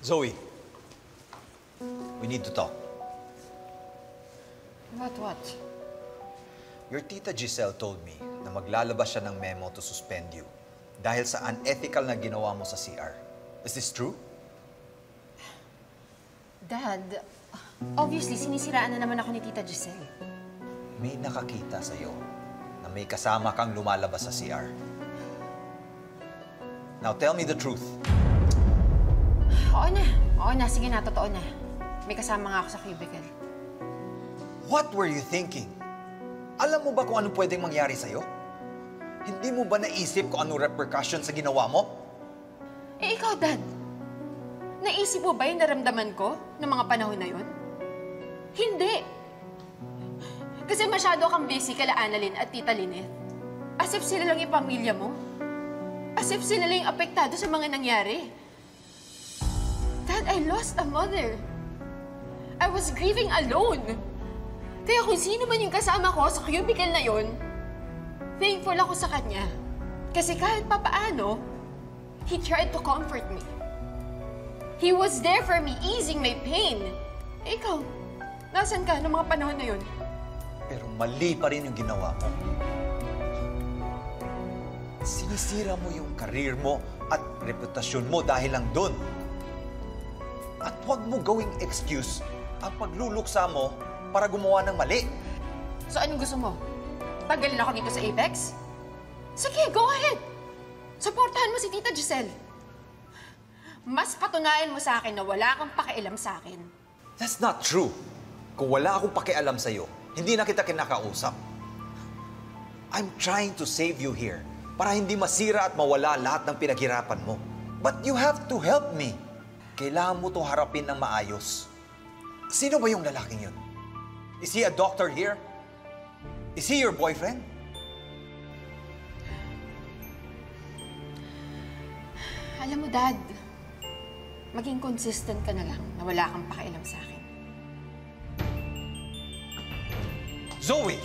Zoe, we need to talk. What? Your tita Giselle told me na maglalabas siya ng memo to suspend you dahil sa unethical na ginawa mo sa CR. Is this true? Dad, obviously, sinisiraan na naman ako ni Tita Giselle. May nakakita sa'yo na may kasama kang lumalabas sa CR. Now tell me the truth. Oo na. Sige na, totoo na. May kasama nga ako sa cubicle. What were you thinking? Alam mo ba kung anong pwedeng mangyari sa'yo? Hindi mo ba naisip kung anong repercussion sa ginawa mo? Eh, ikaw, Dad. Naisip mo ba yung naramdaman ko ng mga panahon na yun? Hindi. Kasi masyado kang busy kala Annalyn at Tita Lynette. As if sila lang yung pamilya mo. As if sila lang yung apektado sa mga nangyari. Dad, I lost a mother. I was grieving alone. Kaya kung sino man yung kasama ko sa cubicle na yun, thankful ako sa kanya. Kasi kahit papaano, he tried to comfort me. He was there for me, easing my pain. Eh, ikaw, nasan ka ng mga panahon na yun? Pero mali pa rin yung ginawa mo. Sinisira mo yung karir mo at reputasyon mo dahil lang doon. At huwag mo gawing excuse ang pagluluksa mo para gumawa ng mali. So anong gusto mo? Tanggalin ako dito sa Apex? Sige, go ahead! Supportahan mo si Tita Giselle. Mas patunayan mo sa akin na wala kang pakialam sa akin. That's not true. Kung wala akong pakialam sa'yo, hindi na kita kinakausap. I'm trying to save you here para hindi masira at mawala lahat ng pinaghirapan mo. But you have to help me. Kailangan mo to harapin ng maayos. Sino ba yung lalaking yun? Is he a doctor here? Is he your boyfriend? Alam mo, Dad, maging consistent ka na lang na wala kang pakialam sa akin. Zoe!